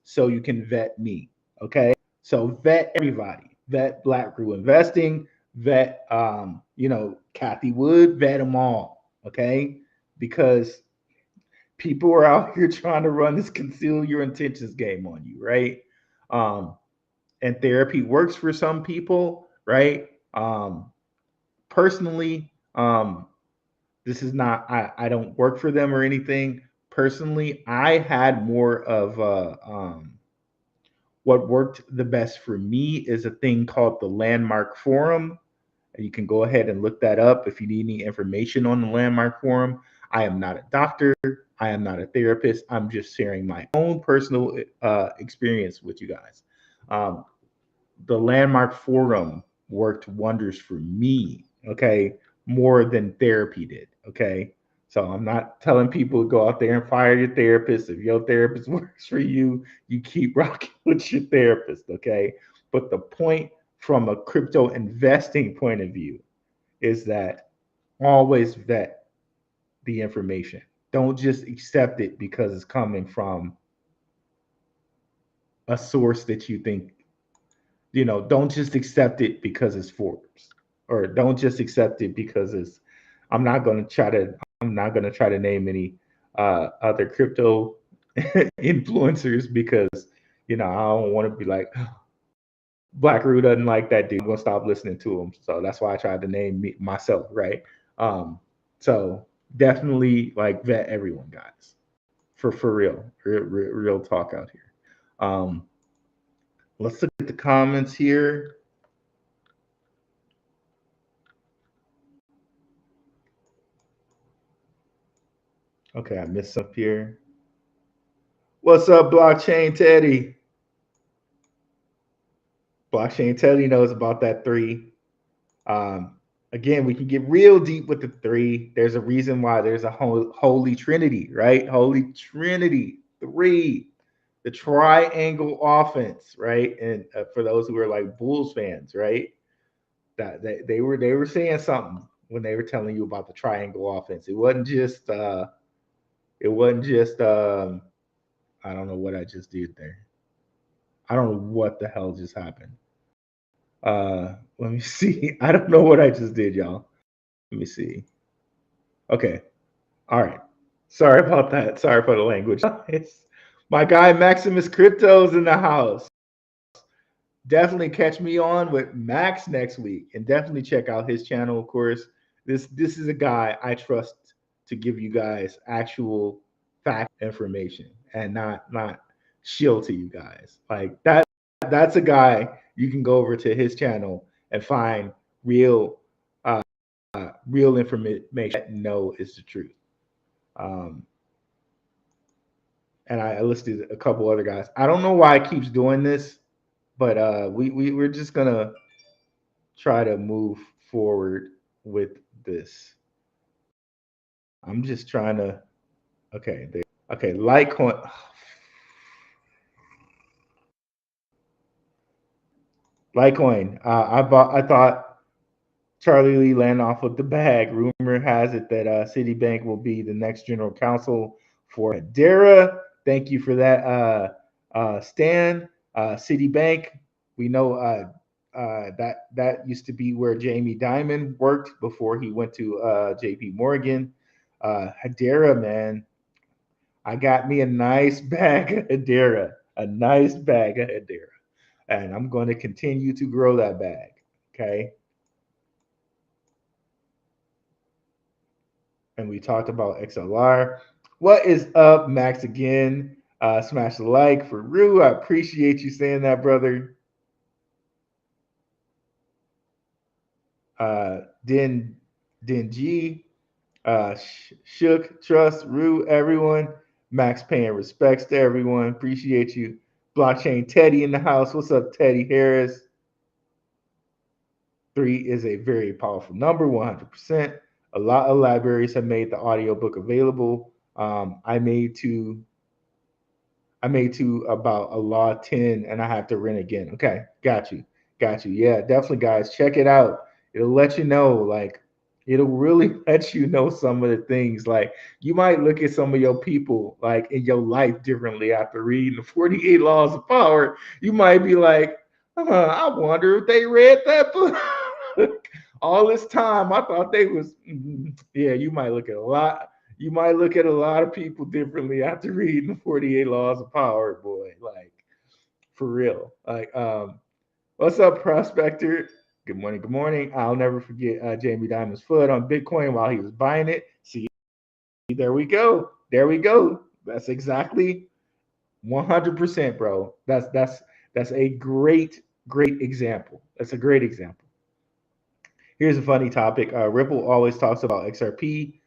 so you can vet me. Okay. So vet everybody. Vet Blackrue Investing. Vet, Kathy Wood. Vet them all. Okay. Because people are out here trying to run this conceal your intentions game on you, right? Um, and therapy works for some people, right? Personally, this is not I don't work for them or anything. Personally, I had more of what worked the best for me is a thing called the Landmark Forum. You can go ahead and look that up if you need any information on the Landmark Forum. I am not a doctor. I am not a therapist. I'm just sharing my own personal experience with you guys. Um, the Landmark Forum worked wonders for me, okay, more than therapy did, okay? So I'm not telling people to go out there and fire your therapist. If your therapist works for you, you keep rocking with your therapist, okay? But the point from a crypto investing point of view is that always vet the information. Don't just accept it because it's coming from a source that you think, don't just accept it because it's Forbes, or don't just accept it because it's. I'm not going to try to. I'm not going to try to name any other crypto influencers because I don't want to be like Blackrue doesn't like that dude. I'm going to stop listening to him. So that's why I tried to name myself, right? So definitely like vet everyone, guys, for real talk out here. Let's look at the comments here. Okay, I missed up here. What's up, Blockchain Teddy? Blockchain Teddy knows about that three. Again, we can get real deep with the three. There's a reason why there's a holy trinity, right? Holy Trinity, three, the triangle offense, right? And for those who are like Bulls fans, right? That they were saying something when they were telling you about the triangle offense. It wasn't just I don't know what I just did there. I don't know what the hell just happened. Let me see. I don't know what I just did, y'all. Let me see. Okay. All right. Sorry about that. Sorry for the language. It's my guy Maximus Crypto's in the house. Definitely catch me on with Max next week, and definitely check out his channel. Of course, this is a guy I trust to give you guys actual fact information and not shill to you guys. Like that's a guy you can go over to his channel and find uh, real information that know is the truth. Um, and I listed a couple other guys. I don't know why it keeps doing this, but we're just gonna try to move forward with this. I'm just trying to. Okay, there. Okay, Litecoin. Litecoin. I thought Charlie Lee land off with the bag. Rumor has it that Citibank will be the next general counsel for Herera. Thank you for that, Stan. Citibank. We know that used to be where Jamie Dimon worked before he went to J.P. Morgan. Herera, man, I got me a nice bag of Herera, a nice bag of Herera, and I'm going to continue to grow that bag. Okay. And we talked about XLR. What is up, Max? Again, smash the like for Rue. I appreciate you saying that, brother. Din G, Shook, Trust, Rue, everyone. Max paying respects to everyone. Appreciate you. Blockchain Teddy in the house. What's up, Teddy Harris? 3 is a very powerful number, 100%. A lot of libraries have made the audiobook available. I made to about a law 10 and I have to rent again. Okay, got you. Got you. Yeah, definitely guys, check it out. It'll let you know, like, it'll really let you know some of the things. Like, you might look at some of your people like in your life differently after reading the 48 Laws of Power. You might be like, I wonder if they read that book. All this time, I thought they was yeah, you might look at a lot. You might look at a lot of people differently after reading the 48 Laws of Power, boy. Like, for real. Like, what's up, Prospector? Good morning. Good morning. I'll never forget Jamie Dimon's foot on Bitcoin while he was buying it. See, there we go. There we go. That's exactly 100%, bro. That's a great example. That's a great example. Here's a funny topic. Ripple always talks about XRP,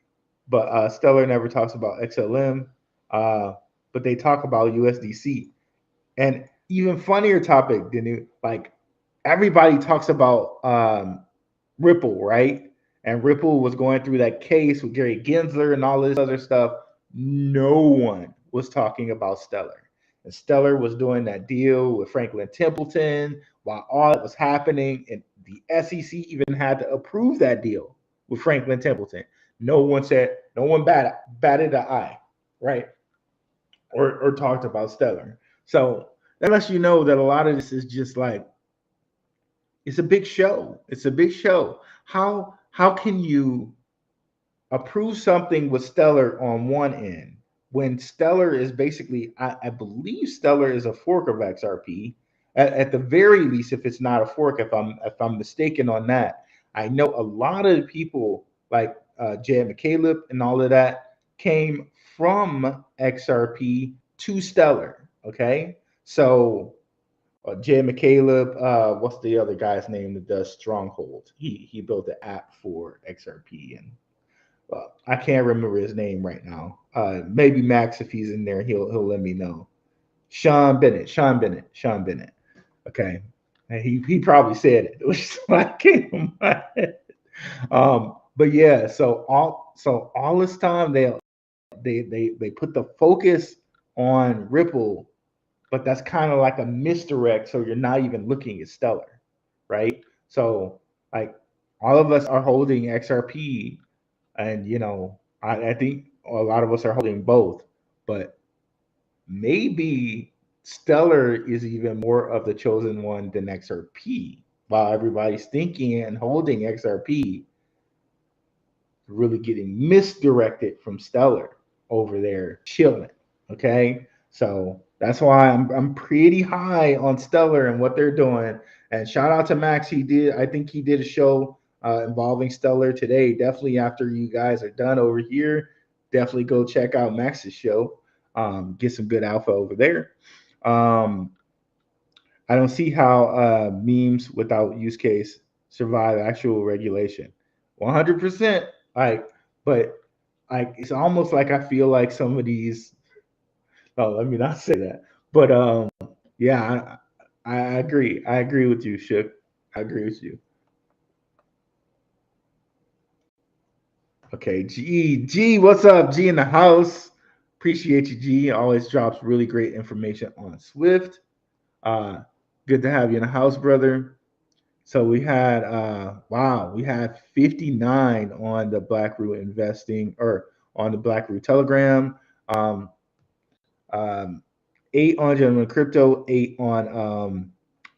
but Stellar never talks about XLM. But they talk about USDC. And even funnier topic than it, like everybody talks about Ripple, right? And Ripple was going through that case with Gary Gensler and all this other stuff. No one was talking about Stellar. And Stellar was doing that deal with Franklin Templeton while all that was happening. And the SEC even had to approve that deal with Franklin Templeton. No one said, no one batted an eye, right? Or talked about Stellar. So that lets you know that a lot of this is just like, it's a big show. It's a big show. How can you approve something with Stellar on one end when Stellar is basically, I believe Stellar is a fork of XRP. At the very least, if it's not a fork, if I'm mistaken on that, I know a lot of the people like Jay McCaleb and all of that came from XRP to Stellar. Okay, so Jay McCaleb, what's the other guy's name that does Stronghold? He built an app for XRP, and I can't remember his name right now. Maybe Max, if he's in there, he'll let me know. Sean Bennett. Okay, and he probably said it, which is why it came from my head. But yeah, so all this time they put the focus on Ripple, but that's kind of like a misdirect. So you're not even looking at Stellar, right? So like all of us are holding XRP, and I think a lot of us are holding both, but maybe Stellar is even more of the chosen one than XRP. While everybody's thinking and holding XRP, really getting misdirected from Stellar over there chilling. Okay, so that's why I'm pretty high on Stellar and what they're doing. And shout out to Max. I think he did a show involving Stellar today. Definitely after you guys are done over here, definitely go check out Max's show. Get some good alpha over there. I don't see how memes without use case survive actual regulation. 100%. Like, but like it's almost like I feel like some of these. Oh, let me not say that. But yeah, I agree. I agree with you, Shook. I agree with you. Okay, G, what's up? G in the house. Appreciate you, G. Always drops really great information on Swift. Uh, good to have you in the house, brother. So we had 59 on the Blackrue investing or on the Blackrue Telegram. Um, 8 on Gentleman Crypto, 8 on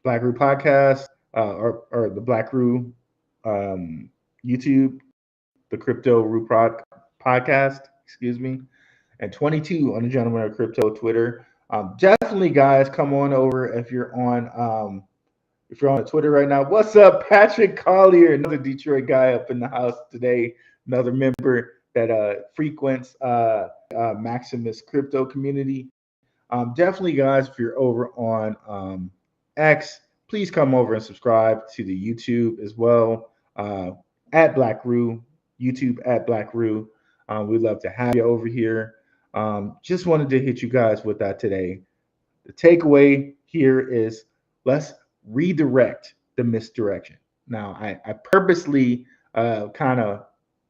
Blackrue Podcast, or the Blackrue YouTube, the Crypto Rue Podcast, excuse me, and 22 on the Gentleman of Crypto Twitter. Definitely, guys, come on over if you're on Twitter right now. What's up, Patrick Collier, another Detroit guy up in the house today, another member that frequents Maximus Crypto community. Definitely, guys, if you're over on X, please come over and subscribe to the YouTube as well at Blackrue, YouTube at Blackrue. We'd love to have you over here. Just wanted to hit you guys with that today. The takeaway here is let's redirect the misdirection. Now, I purposely kind of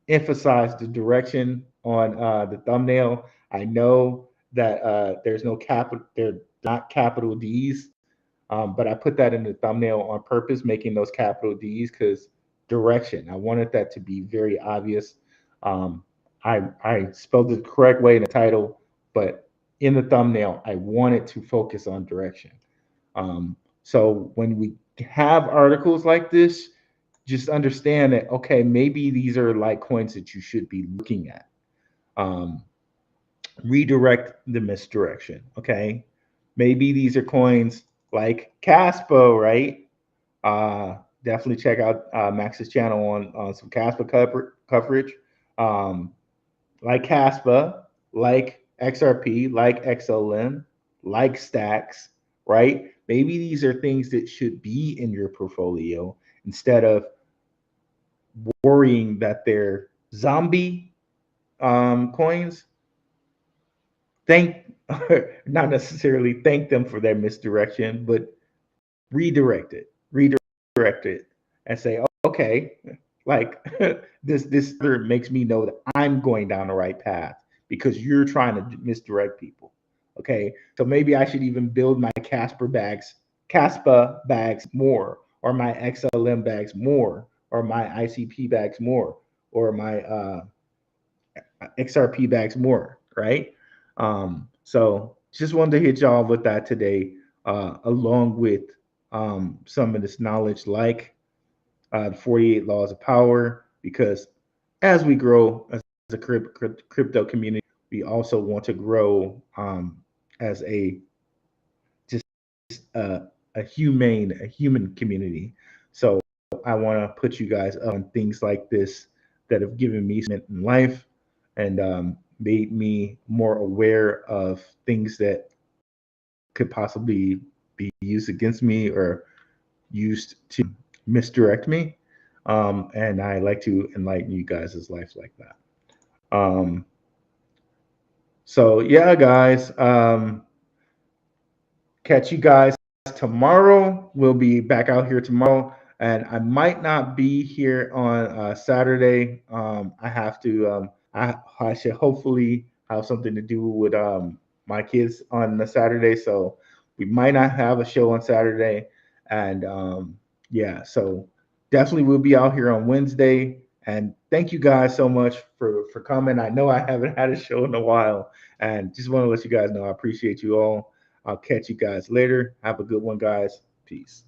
emphasize the direction on the thumbnail. I know that there's no capital, they're not capital D's, but I put that in the thumbnail on purpose, making those capital D's because direction. I wanted that to be very obvious. Um, I spelled it the correct way in the title, but in the thumbnail, I wanted to focus on direction. So when we have articles like this, just understand that okay, maybe these are like coins that you should be looking at. Um, Redirect the misdirection. Okay, maybe these are coins like Casper, right? Definitely check out Max's channel on some Casper coverage. Um, like Casper, like XRP, like XLM, like Stacks, right? Maybe these are things that should be in your portfolio instead of worrying that they're zombie coins. Thank, not necessarily thank them for their misdirection, but redirect it, and say, oh, okay, like this makes me know that I'm going down the right path because you're trying to misdirect people. Okay, so maybe I should even build my Casper bags more, or my XLM bags more, or my ICP bags more, or my XRP bags more, right? So just wanted to hit y'all with that today, along with some of this knowledge, like the 48 laws of power, because as we grow as a crypto community, we also want to grow as a just uh, a human community. So I want to put you guys on things like this that have given me some in life and made me more aware of things that could possibly be used against me or used to misdirect me. And I like to enlighten you guys' life like that. So yeah, guys. Catch you guys tomorrow. We'll be back out here tomorrow, and I might not be here on Saturday. I have to. I should hopefully have something to do with my kids on the Saturday, so we might not have a show on Saturday. And yeah, so definitely we'll be out here on Wednesday. And thank you guys so much for coming. I know I haven't had a show in a while, and just want to let you guys know I appreciate you all. I'll catch you guys later. Have a good one, guys. Peace.